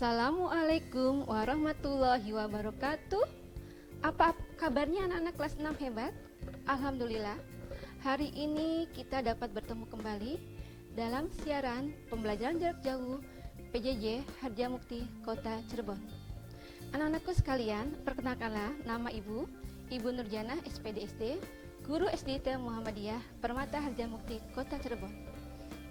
Assalamualaikum warahmatullahi wabarakatuh. Apa kabarnya anak-anak kelas 6 hebat? Alhamdulillah, hari ini kita dapat bertemu kembali dalam siaran pembelajaran jarak jauh PJJ Harjamukti Kota Cirebon. Anak-anakku sekalian, perkenalkanlah nama Ibu Nurjana SPDSD, Guru SDIT Muhammadiyah Permata Harjamukti Kota Cirebon.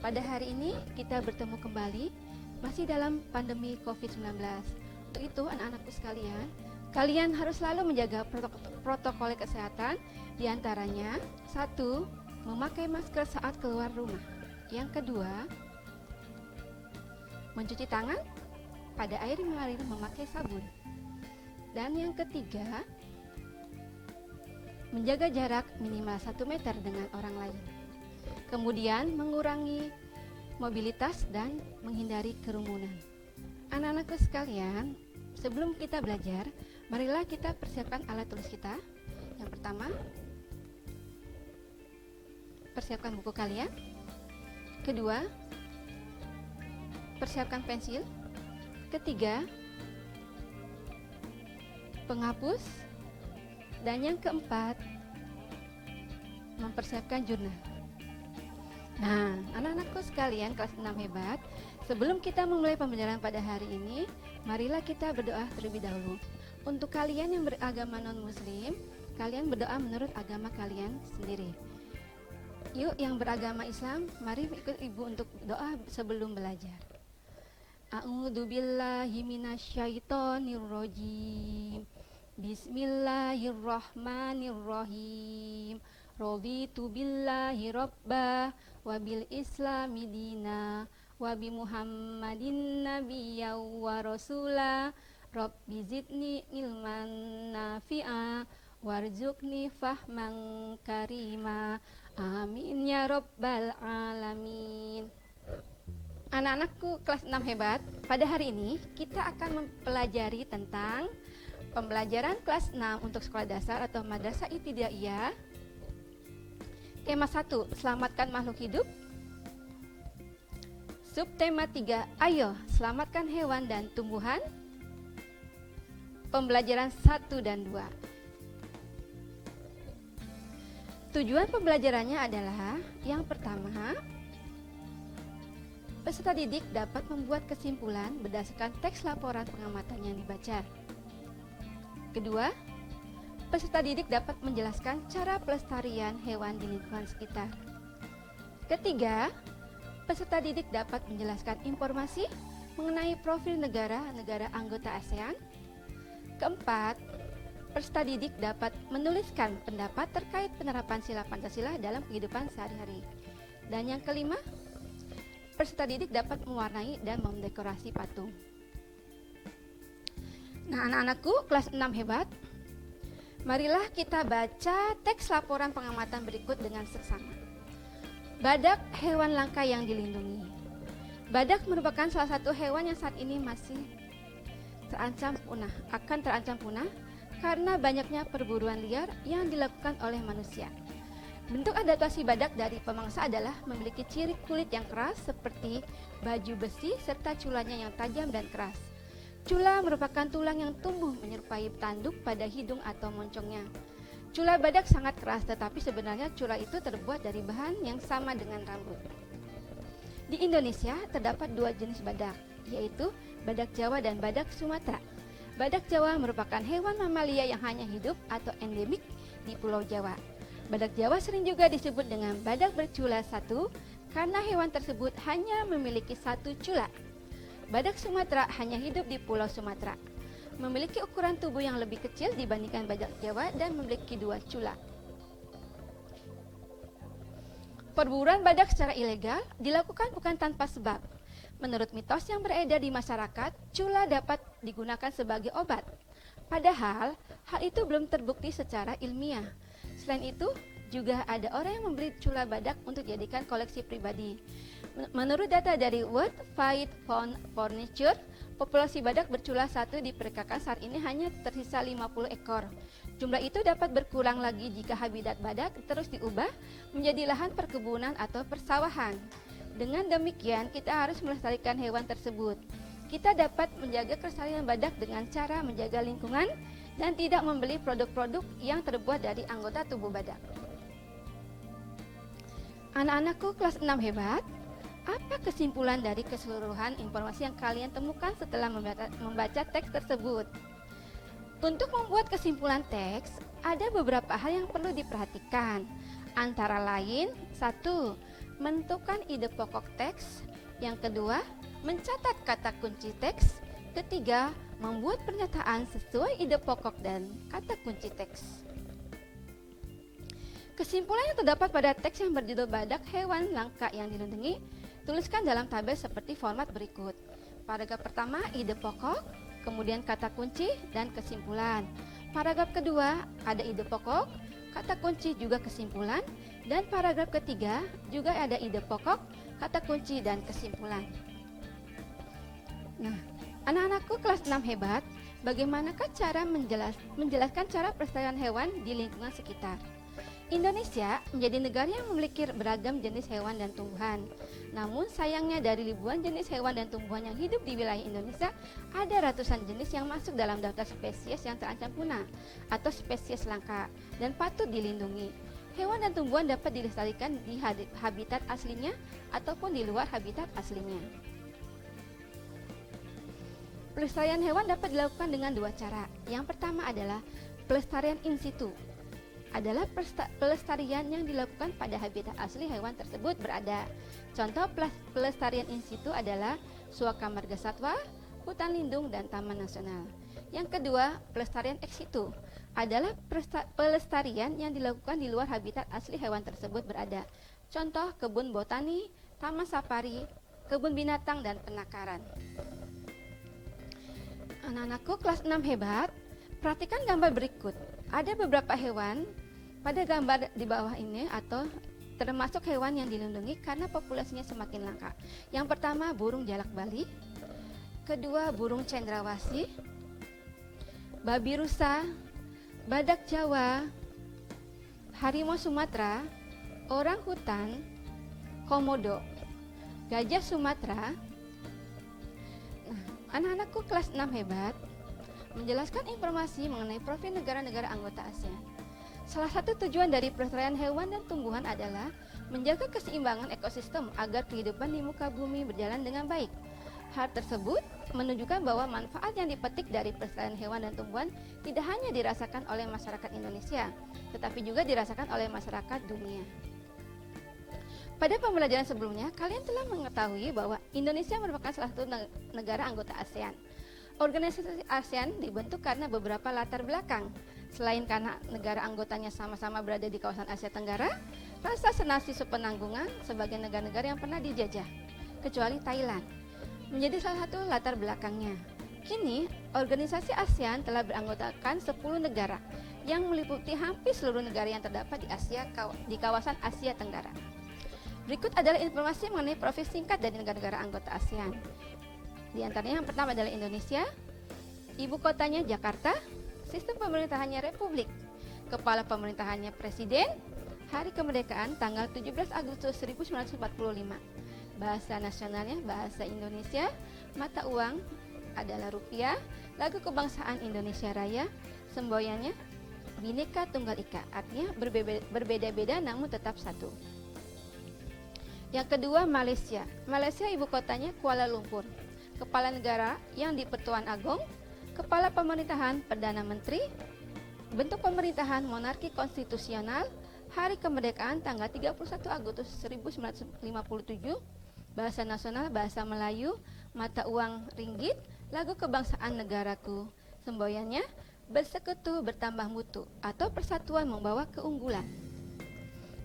Pada hari ini kita bertemu kembali masih dalam pandemi COVID-19. Untuk itu anak-anakku sekalian, kalian harus selalu menjaga protokol kesehatan, diantaranya 1. Memakai masker saat keluar rumah. Yang kedua, mencuci tangan pada air mengalir memakai sabun. Dan yang ketiga, menjaga jarak minimal 1 meter dengan orang lain. Kemudian mengurangi mobilitas dan menghindari kerumunan. Anak-anakku sekalian, sebelum kita belajar, marilah kita persiapkan alat tulis kita. Yang pertama, persiapkan buku kalian. Kedua, persiapkan pensil. Ketiga, penghapus. Dan yang keempat, mempersiapkan jurnal. Nah, anak-anakku sekalian kelas 6 hebat, sebelum kita memulai pembelajaran pada hari ini, marilah kita berdoa terlebih dahulu. Untuk kalian yang beragama non-muslim, kalian berdoa menurut agama kalian sendiri. Yuk yang beragama Islam, mari ikut ibu untuk doa sebelum belajar. A'udzubillahi minasyaitonirrajim. Bismillahirrahmanirrahim. Raditu billahi rabbah wa bil islami dina wa bi muhammadin nabiyya wa rasula rabbi zidni ilman nafi'a warzuqni fahman karima amin ya rabbal alamin. Anak-anakku kelas 6 hebat, pada hari ini kita akan mempelajari tentang pembelajaran kelas 6 untuk sekolah dasar atau madrasah ibtidaiyah. Tema 1, selamatkan makhluk hidup. Subtema 3, ayo selamatkan hewan dan tumbuhan. Pembelajaran 1 dan 2. Tujuan pembelajarannya adalah yang pertama, peserta didik dapat membuat kesimpulan berdasarkan teks laporan pengamatan yang dibaca. Kedua, peserta didik dapat menjelaskan cara pelestarian hewan di lingkungan sekitar. Ketiga, peserta didik dapat menjelaskan informasi mengenai profil negara-negara anggota ASEAN. Keempat, peserta didik dapat menuliskan pendapat terkait penerapan sila Pancasila dalam kehidupan sehari-hari. Dan yang kelima, peserta didik dapat mewarnai dan mendekorasi patung. Nah, anak-anakku kelas 6 hebat, marilah kita baca teks laporan pengamatan berikut dengan seksama. Badak, hewan langka yang dilindungi. Badak merupakan salah satu hewan yang saat ini masih akan terancam punah karena banyaknya perburuan liar yang dilakukan oleh manusia. Bentuk adaptasi badak dari pemangsa adalah memiliki ciri kulit yang keras seperti baju besi serta culanya yang tajam dan keras. Cula merupakan tulang yang tumbuh menyerupai tanduk pada hidung atau moncongnya. Cula badak sangat keras, tetapi sebenarnya cula itu terbuat dari bahan yang sama dengan rambut. Di Indonesia terdapat 2 jenis badak, yaitu badak Jawa dan badak Sumatera. Badak Jawa merupakan hewan mamalia yang hanya hidup atau endemik di Pulau Jawa. Badak Jawa sering juga disebut dengan badak bercula 1 karena hewan tersebut hanya memiliki 1 cula. Badak Sumatera hanya hidup di Pulau Sumatera, memiliki ukuran tubuh yang lebih kecil dibandingkan badak Jawa dan memiliki 2 cula. Perburuan badak secara ilegal dilakukan bukan tanpa sebab. Menurut mitos yang beredar di masyarakat, cula dapat digunakan sebagai obat. Padahal, hal itu belum terbukti secara ilmiah. Selain itu, juga ada orang yang membeli cula badak untuk dijadikan koleksi pribadi. Menurut data dari World Fight Furniture, populasi badak bercula 1 diperkirakan saat ini hanya tersisa 50 ekor. Jumlah itu dapat berkurang lagi jika habitat badak terus diubah menjadi lahan perkebunan atau persawahan. Dengan demikian, kita harus melestarikan hewan tersebut. Kita dapat menjaga kelestarian badak dengan cara menjaga lingkungan dan tidak membeli produk-produk yang terbuat dari anggota tubuh badak. Anak-anakku kelas 6 hebat, apa kesimpulan dari keseluruhan informasi yang kalian temukan setelah membaca teks tersebut? Untuk membuat kesimpulan teks, ada beberapa hal yang perlu diperhatikan. Antara lain, 1. Menentukan ide pokok teks. Yang kedua, mencatat kata kunci teks. Ketiga, membuat pernyataan sesuai ide pokok dan kata kunci teks. Kesimpulan yang terdapat pada teks yang berjudul Badak Hewan Langka yang Dilindungi, tuliskan dalam tabel seperti format berikut. Paragraf pertama, ide pokok, kemudian kata kunci dan kesimpulan. Paragraf kedua, ada ide pokok, kata kunci juga kesimpulan, dan paragraf ketiga juga ada ide pokok, kata kunci dan kesimpulan. Nah, anak-anakku kelas 6 hebat, bagaimanakah cara menjelaskan cara pelestarian hewan di lingkungan sekitar? Indonesia menjadi negara yang memiliki beragam jenis hewan dan tumbuhan. Namun sayangnya dari ribuan jenis hewan dan tumbuhan yang hidup di wilayah Indonesia, ada ratusan jenis yang masuk dalam daftar spesies yang terancam punah atau spesies langka dan patut dilindungi. Hewan dan tumbuhan dapat dilestarikan di habitat aslinya ataupun di luar habitat aslinya. Pelestarian hewan dapat dilakukan dengan dua cara. Yang pertama adalah pelestarian in situ. Adalah pelestarian yang dilakukan pada habitat asli hewan tersebut berada. Contoh pelestarian in situ adalah Suaka Marga Satwa, hutan lindung, dan taman nasional. Yang kedua, pelestarian ex situ adalah pelestarian yang dilakukan di luar habitat asli hewan tersebut berada. Contoh kebun botani, taman safari, kebun binatang, dan penangkaran. Anak-anakku kelas 6 hebat, perhatikan gambar berikut. Ada beberapa hewan pada gambar di bawah ini atau termasuk hewan yang dilindungi karena populasinya semakin langka. Yang pertama, burung jalak Bali. Kedua, burung cendrawasih, babi rusa, badak Jawa, harimau Sumatera, orang hutan, komodo, gajah Sumatera. Nah, anak-anakku kelas 6 hebat, menjelaskan informasi mengenai profil negara-negara anggota ASEAN. Salah satu tujuan dari pelestarian hewan dan tumbuhan adalah menjaga keseimbangan ekosistem agar kehidupan di muka bumi berjalan dengan baik. Hal tersebut menunjukkan bahwa manfaat yang dipetik dari pelestarian hewan dan tumbuhan tidak hanya dirasakan oleh masyarakat Indonesia, tetapi juga dirasakan oleh masyarakat dunia. Pada pembelajaran sebelumnya, kalian telah mengetahui bahwa Indonesia merupakan salah satu negara anggota ASEAN. Organisasi ASEAN dibentuk karena beberapa latar belakang. Selain karena negara anggotanya sama-sama berada di kawasan Asia Tenggara, rasa senasib sepenanggungan sebagai negara-negara yang pernah dijajah, kecuali Thailand, menjadi salah satu latar belakangnya. Kini, organisasi ASEAN telah beranggotakan 10 negara yang meliputi hampir seluruh negara yang terdapat di kawasan Asia Tenggara. Berikut adalah informasi mengenai profil singkat dari negara-negara anggota ASEAN. Di antaranya yang pertama adalah Indonesia, ibu kotanya Jakarta, sistem pemerintahannya Republik, kepala pemerintahannya Presiden, hari kemerdekaan tanggal 17 Agustus 1945, bahasa nasionalnya bahasa Indonesia, mata uang adalah rupiah, lagu kebangsaan Indonesia Raya, semboyannya Bhinneka Tunggal Ika, artinya berbeda-beda namun tetap satu. Yang kedua, Malaysia. Malaysia ibu kotanya Kuala Lumpur. Kepala negara yang di-Pertuan Agong, kepala pemerintahan Perdana Menteri, bentuk pemerintahan monarki konstitusional, hari kemerdekaan tanggal 31 Agustus 1957, bahasa nasional bahasa Melayu, mata uang ringgit, lagu kebangsaan negaraku, semboyannya bersekutu bertambah mutu atau persatuan membawa keunggulan.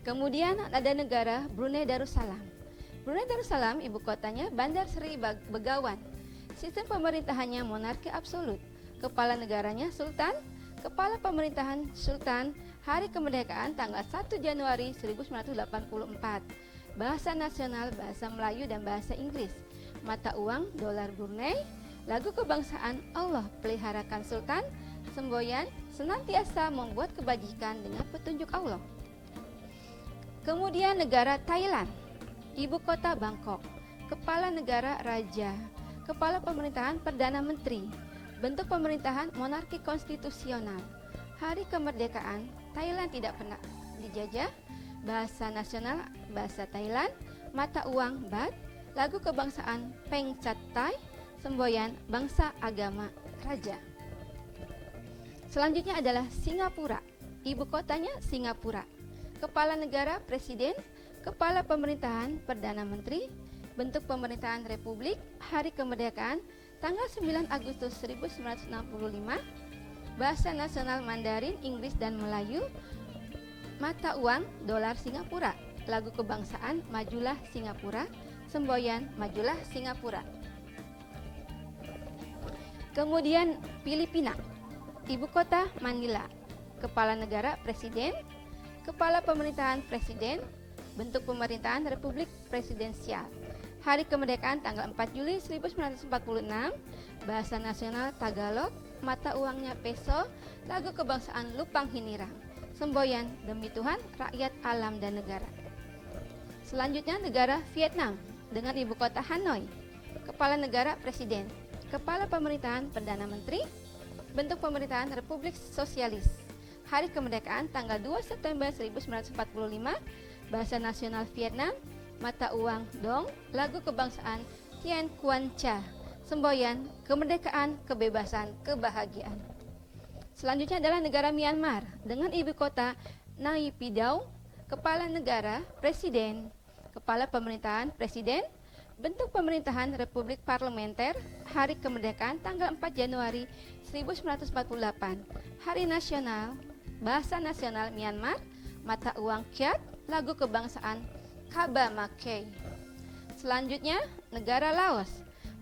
Kemudian ada negara Brunei Darussalam. Brunei Darussalam ibu kotanya Bandar Seri Begawan. Sistem pemerintahannya monarki absolut. Kepala negaranya Sultan. Kepala pemerintahan Sultan. Hari kemerdekaan tanggal 1 Januari 1984. Bahasa nasional bahasa Melayu dan bahasa Inggris. Mata uang dolar Brunei. Lagu kebangsaan Allah peliharakan Sultan. Semboyan senantiasa membuat kebajikan dengan petunjuk Allah. Kemudian negara Thailand. Ibu kota Bangkok, kepala negara Raja, Kepala Pemerintahan Perdana Menteri. Bentuk pemerintahan monarki konstitusional. Hari kemerdekaan, Thailand tidak pernah dijajah. Bahasa nasional, bahasa Thailand. Mata uang, baht. Lagu kebangsaan, Peng Chat Thai. Semboyan, bangsa, agama, raja. Selanjutnya adalah Singapura. Ibu kotanya Singapura. Kepala negara, presiden. Kepala pemerintahan, perdana menteri. Bentuk pemerintahan republik. Hari kemerdekaan, tanggal 9 Agustus 1965. Bahasa nasional Mandarin, Inggris, dan Melayu. Mata uang, dolar Singapura. Lagu kebangsaan, Majulah Singapura. Semboyan, Majulah Singapura. Kemudian Filipina. Ibu kota Manila. Kepala negara, presiden. Kepala pemerintahan, presiden. Bentuk pemerintahan republik presidensial. Hari kemerdekaan tanggal 4 Juli 1946. Bahasa nasional Tagalog. Mata uangnya peso. Lagu kebangsaan Lupang Hinirang. Semboyan, demi Tuhan, rakyat, alam, dan negara. Selanjutnya negara Vietnam dengan ibu kota Hanoi. Kepala negara, presiden. Kepala pemerintahan, perdana menteri. Bentuk pemerintahan republik sosialis. Hari kemerdekaan tanggal 2 September 1945. Bahasa nasional Vietnam. Mata uang dong. Lagu kebangsaan Tien Quan Cha. Semboyan, kemerdekaan, kebebasan, kebahagiaan. Selanjutnya adalah negara Myanmar dengan ibu kota Naypyidaw. Kepala negara, presiden. Kepala pemerintahan, presiden. Bentuk pemerintahan republik parlementer. Hari kemerdekaan tanggal 4 Januari 1948. Hari nasional, bahasa nasional Myanmar. Mata uang kyat. Lagu kebangsaan Kaba Mackay. Selanjutnya negara Laos.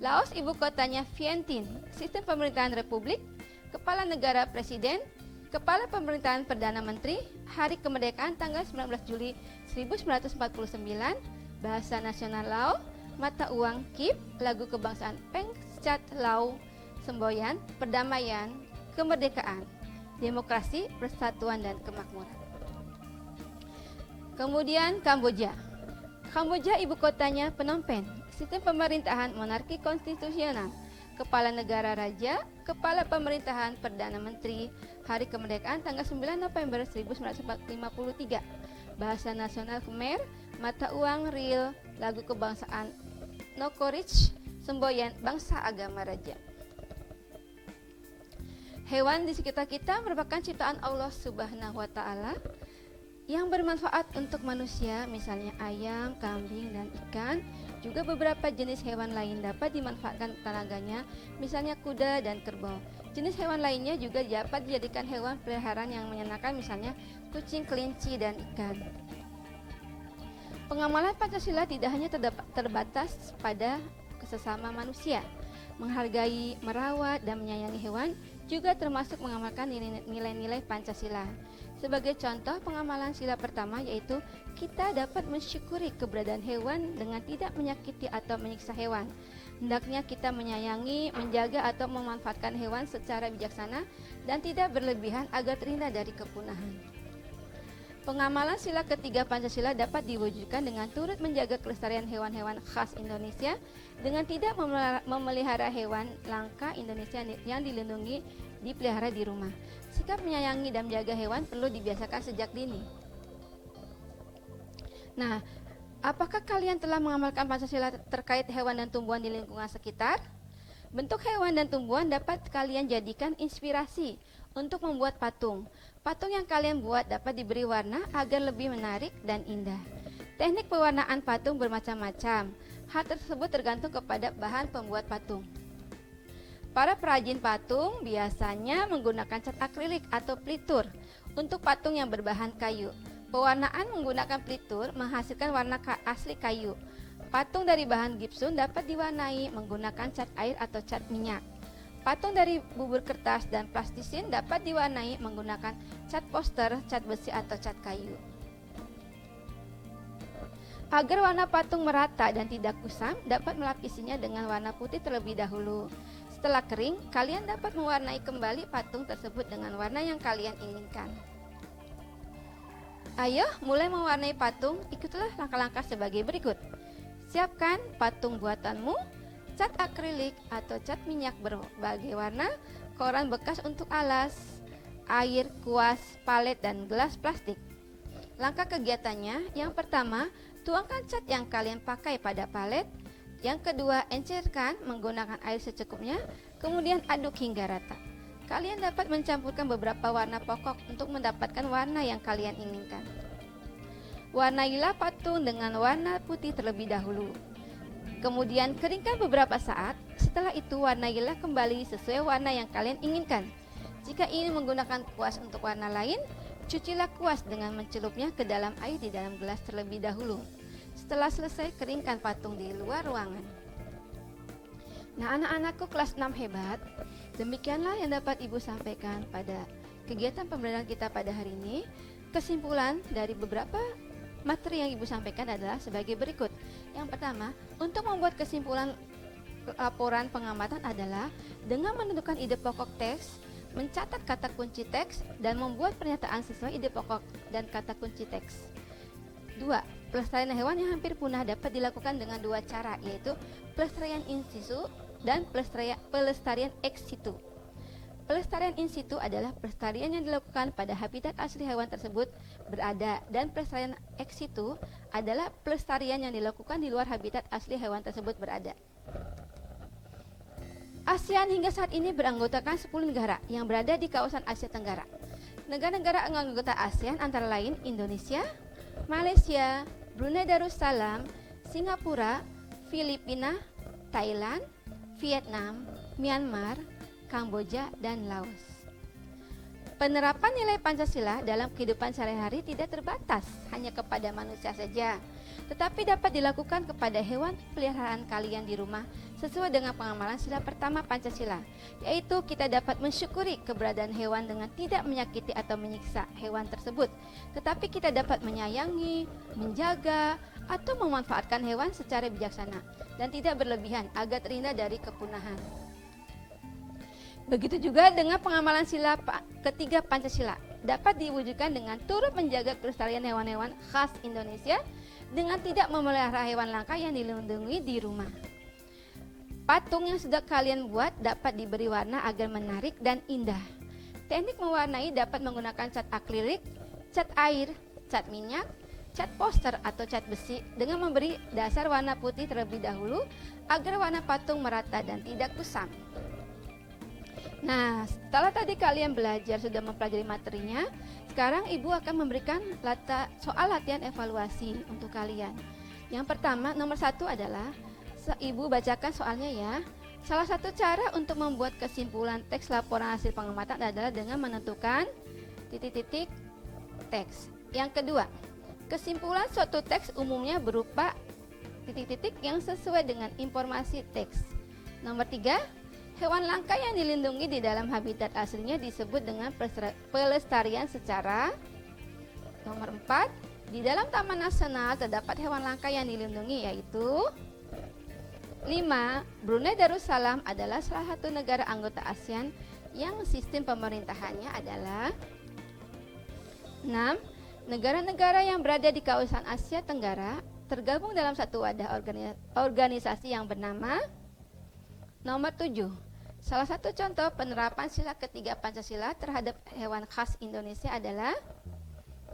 Laos ibu kotanya Vientiane. Sistem pemerintahan republik. Kepala negara, presiden. Kepala pemerintahan perdana menteri. Hari kemerdekaan tanggal 19 Juli 1949. Bahasa nasional Lao. Mata uang kip. Lagu kebangsaan Peng Chat Lao. Semboyan, perdamaian, kemerdekaan, demokrasi, persatuan, dan kemakmuran. Kemudian Kamboja. Kamboja ibu kotanya Phnom Penh. Sistem pemerintahan monarki konstitusional. Kepala negara raja. Kepala pemerintahan perdana menteri. Hari kemerdekaan tanggal 9 November 1953. Bahasa nasional Khmer. Mata uang riel. Lagu kebangsaan Nokorich. Semboyan, bangsa, agama, raja. Hewan di sekitar kita merupakan ciptaan Allah Subhanahu wa Ta'ala yang bermanfaat untuk manusia, misalnya ayam, kambing, dan ikan. Juga beberapa jenis hewan lain dapat dimanfaatkan tenaganya, misalnya kuda dan kerbau. Jenis hewan lainnya juga dapat dijadikan hewan peliharaan yang menyenangkan, misalnya kucing, kelinci, dan ikan. Pengamalan Pancasila tidak hanya terbatas pada sesama manusia. Menghargai, merawat, dan menyayangi hewan juga termasuk mengamalkan nilai-nilai Pancasila. Sebagai contoh pengamalan sila pertama yaitu kita dapat mensyukuri keberadaan hewan dengan tidak menyakiti atau menyiksa hewan. Hendaknya kita menyayangi, menjaga atau memanfaatkan hewan secara bijaksana dan tidak berlebihan agar terhindar dari kepunahan. Pengamalan sila ketiga Pancasila dapat diwujudkan dengan turut menjaga kelestarian hewan-hewan khas Indonesia dengan tidak memelihara hewan langka Indonesia yang dilindungi dipelihara di rumah. Sikap menyayangi dan menjaga hewan perlu dibiasakan sejak dini. Nah, apakah kalian telah mengamalkan Pancasila terkait hewan dan tumbuhan di lingkungan sekitar? Bentuk hewan dan tumbuhan dapat kalian jadikan inspirasi untuk membuat patung. Patung yang kalian buat dapat diberi warna agar lebih menarik dan indah. Teknik pewarnaan patung bermacam-macam. Hal tersebut tergantung kepada bahan pembuat patung. Para perajin patung biasanya menggunakan cat akrilik atau pelitur untuk patung yang berbahan kayu. Pewarnaan menggunakan pelitur menghasilkan warna asli kayu. Patung dari bahan gipsum dapat diwarnai menggunakan cat air atau cat minyak. Patung dari bubur kertas dan plastisin dapat diwarnai menggunakan cat poster, cat besi atau cat kayu. Agar warna patung merata dan tidak kusam, dapat melapisinya dengan warna putih terlebih dahulu. Setelah kering, kalian dapat mewarnai kembali patung tersebut dengan warna yang kalian inginkan. Ayo, mulai mewarnai patung. Ikutilah langkah-langkah sebagai berikut. Siapkan patung buatanmu. cat akrilik atau cat minyak berbagai warna, koran bekas untuk alas, air, kuas, palet, dan gelas plastik. Langkah kegiatannya, yang pertama, tuangkan cat yang kalian pakai pada palet. Yang kedua, encerkan menggunakan air secukupnya, kemudian aduk hingga rata. Kalian dapat mencampurkan beberapa warna pokok untuk mendapatkan warna yang kalian inginkan. Warnailah patung dengan warna putih terlebih dahulu. Kemudian keringkan beberapa saat, setelah itu warnailah kembali sesuai warna yang kalian inginkan. Jika ingin menggunakan kuas untuk warna lain, cucilah kuas dengan mencelupnya ke dalam air di dalam gelas terlebih dahulu. Setelah selesai, keringkan patung di luar ruangan. Nah, anak-anakku kelas 6 hebat, demikianlah yang dapat Ibu sampaikan pada kegiatan pembelajaran kita pada hari ini. Kesimpulan dari beberapa materi yang Ibu sampaikan adalah sebagai berikut. Yang pertama, untuk membuat kesimpulan laporan pengamatan adalah dengan menentukan ide pokok teks, mencatat kata kunci teks, dan membuat pernyataan sesuai ide pokok dan kata kunci teks. 2. Pelestarian hewan yang hampir punah dapat dilakukan dengan dua cara, yaitu pelestarian in situ dan pelestarian ex situ. Pelestarian in situ adalah pelestarian yang dilakukan pada habitat asli hewan tersebut berada, dan pelestarian ex situ adalah pelestarian yang dilakukan di luar habitat asli hewan tersebut berada. ASEAN hingga saat ini beranggotakan 10 negara yang berada di kawasan Asia Tenggara. Negara-negara anggota ASEAN antara lain Indonesia, Malaysia, Brunei Darussalam, Singapura, Filipina, Thailand, Vietnam, Myanmar, Kamboja, dan Laos. Penerapan nilai Pancasila dalam kehidupan sehari-hari tidak terbatas hanya kepada manusia saja, tetapi dapat dilakukan kepada hewan peliharaan kalian di rumah sesuai dengan pengamalan sila pertama Pancasila, yaitu kita dapat mensyukuri keberadaan hewan dengan tidak menyakiti atau menyiksa hewan tersebut, tetapi kita dapat menyayangi, menjaga, atau memanfaatkan hewan secara bijaksana dan tidak berlebihan agar terhindar dari kepunahan. Begitu juga dengan pengamalan sila ketiga Pancasila dapat diwujudkan dengan turut menjaga kelestarian hewan-hewan khas Indonesia dengan tidak memelihara hewan langka yang dilindungi di rumah. Patung yang sudah kalian buat dapat diberi warna agar menarik dan indah. Teknik mewarnai dapat menggunakan cat akrilik, cat air, cat minyak, cat poster atau cat besi dengan memberi dasar warna putih terlebih dahulu agar warna patung merata dan tidak kusam. Nah, setelah tadi kalian belajar sudah mempelajari materinya, sekarang Ibu akan memberikan soal latihan evaluasi untuk kalian. Yang pertama, nomor 1 adalah Ibu bacakan soalnya ya. Salah satu cara untuk membuat kesimpulan teks laporan hasil pengamatan adalah dengan menentukan titik-titik teks. Yang kedua, kesimpulan suatu teks umumnya berupa titik-titik yang sesuai dengan informasi teks. Nomor 3, hewan langka yang dilindungi di dalam habitat aslinya disebut dengan pelestarian secara. Nomor 4, di dalam Taman Nasional terdapat hewan langka yang dilindungi, yaitu 5. Brunei Darussalam adalah salah satu negara anggota ASEAN yang sistem pemerintahannya adalah. 6. Negara-negara yang berada di kawasan Asia Tenggara tergabung dalam satu wadah organisasi yang bernama. Nomor 7. Salah satu contoh penerapan sila ketiga Pancasila terhadap hewan khas Indonesia adalah.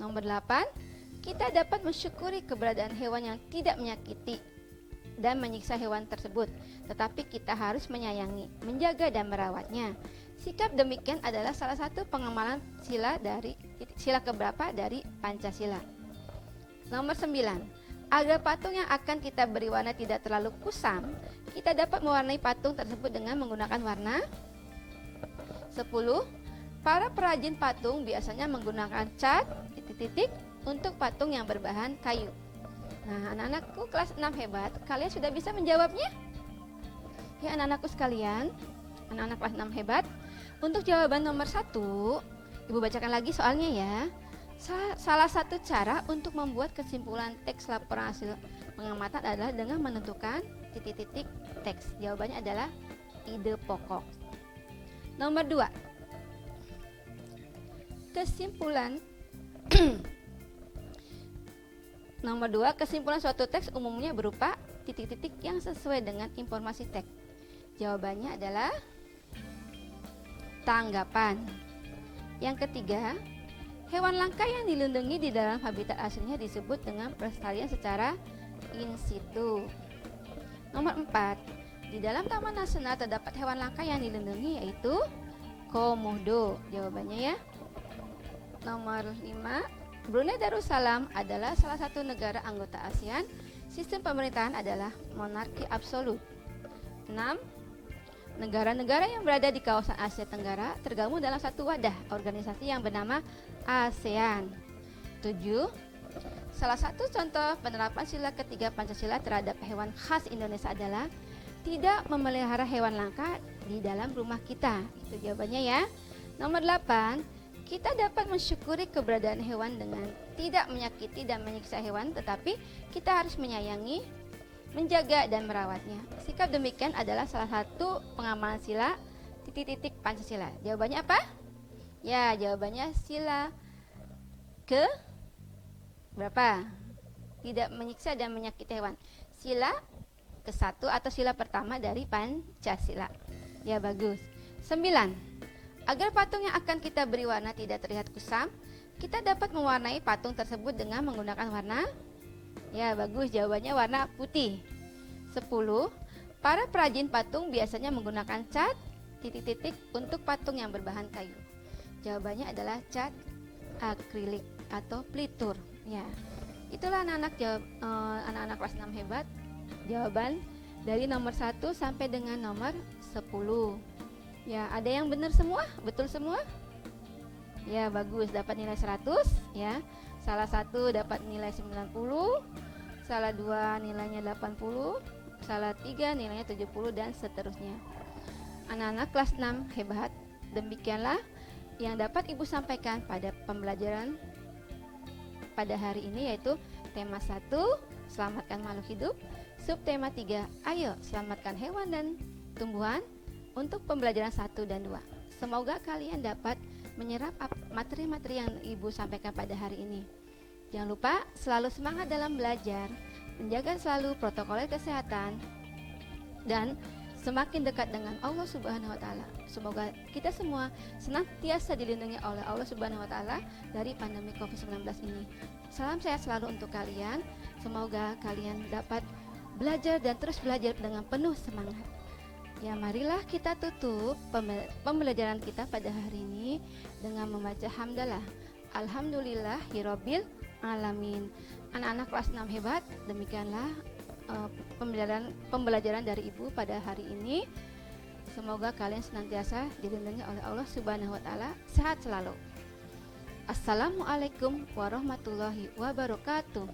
Nomor 8. Kita dapat mensyukuri keberadaan hewan yang tidak menyakiti dan menyiksa hewan tersebut, tetapi kita harus menyayangi, menjaga, dan merawatnya. Sikap demikian adalah salah satu pengamalan sila keberapa dari Pancasila. Nomor 9. Agar patung yang akan kita beri warna tidak terlalu kusam, kita dapat mewarnai patung tersebut dengan menggunakan warna. 10. Para perajin patung biasanya menggunakan cat titik-titik untuk patung yang berbahan kayu. Nah, anak-anakku kelas 6 hebat, kalian sudah bisa menjawabnya? Ya, anak-anakku sekalian, anak-anak kelas 6 hebat, untuk jawaban nomor 1, Ibu bacakan lagi soalnya ya. Salah satu cara untuk membuat kesimpulan teks laporan hasil pengamatan adalah dengan menentukan titik-titik teks. Jawabannya adalah ide pokok. Nomor 2, kesimpulan Nomor 2, kesimpulan suatu teks umumnya berupa titik-titik yang sesuai dengan informasi teks. Jawabannya adalah tanggapan. Yang ketiga, hewan langka yang dilindungi di dalam habitat aslinya disebut dengan pelestarian secara in situ. Nomor 4, di dalam Taman Nasional terdapat hewan langka yang dilindungi yaitu komodo. Jawabannya ya. Nomor 5, Brunei Darussalam adalah salah satu negara anggota ASEAN. Sistem pemerintahan adalah monarki absolut. 6, negara-negara yang berada di kawasan Asia Tenggara tergabung dalam satu wadah organisasi yang bernama ASEAN. 7, salah satu contoh penerapan sila ketiga Pancasila terhadap hewan khas Indonesia adalah tidak memelihara hewan langka di dalam rumah kita. Itu jawabannya ya. Nomor 8, kita dapat mensyukuri keberadaan hewan dengan tidak menyakiti dan menyiksa hewan, tetapi kita harus menyayangi, menjaga, dan merawatnya. Sikap demikian adalah salah satu pengamalan sila titik-titik Pancasila. Jawabannya apa? Ya, jawabannya sila ke berapa? Tidak menyiksa dan menyakiti hewan. Sila ke-1 atau sila pertama dari Pancasila. Ya, bagus. 9, agar patung yang akan kita beri warna tidak terlihat kusam, kita dapat mewarnai patung tersebut dengan menggunakan warna. Ya, bagus, jawabannya warna putih. 10, para perajin patung biasanya menggunakan cat titik-titik untuk patung yang berbahan kayu. Jawabannya adalah cat akrilik atau plitur. Ya, itulah anak-anak kelas 6 hebat. Jawaban dari nomor 1 sampai dengan nomor 10. Ya, ada yang benar semua? Betul semua? Ya, bagus, dapat nilai 100 ya. Salah satu dapat nilai 90, salah 2 nilainya 80, salah 3 nilainya 70 dan seterusnya. Anak-anak kelas 6 hebat. Demikianlah yang dapat Ibu sampaikan pada pembelajaran pada hari ini, yaitu tema 1, selamatkan makhluk hidup. Subtema 3, ayo selamatkan hewan dan tumbuhan. Untuk pembelajaran 1 dan 2, semoga kalian dapat menyerap materi-materi yang Ibu sampaikan pada hari ini. Jangan lupa selalu semangat dalam belajar, menjaga selalu protokol kesehatan, dan semakin dekat dengan Allah Subhanahu wa Ta'ala. Semoga kita semua senantiasa dilindungi oleh Allah Subhanahu wa Ta'ala dari pandemi COVID-19 ini. Salam sehat selalu untuk kalian. Semoga kalian dapat belajar dan terus belajar dengan penuh semangat. Ya, marilah kita tutup pembelajaran kita pada hari ini dengan membaca hamdalah. Alhamdulillahirabbil alamin. Anak-anak kelas 6 hebat, demikianlah pembelajaran dari Ibu pada hari ini. Semoga kalian senantiasa dilindungi oleh Allah Subhanahu wa Ta'ala. Sehat selalu. Assalamualaikum warahmatullahi wabarakatuh.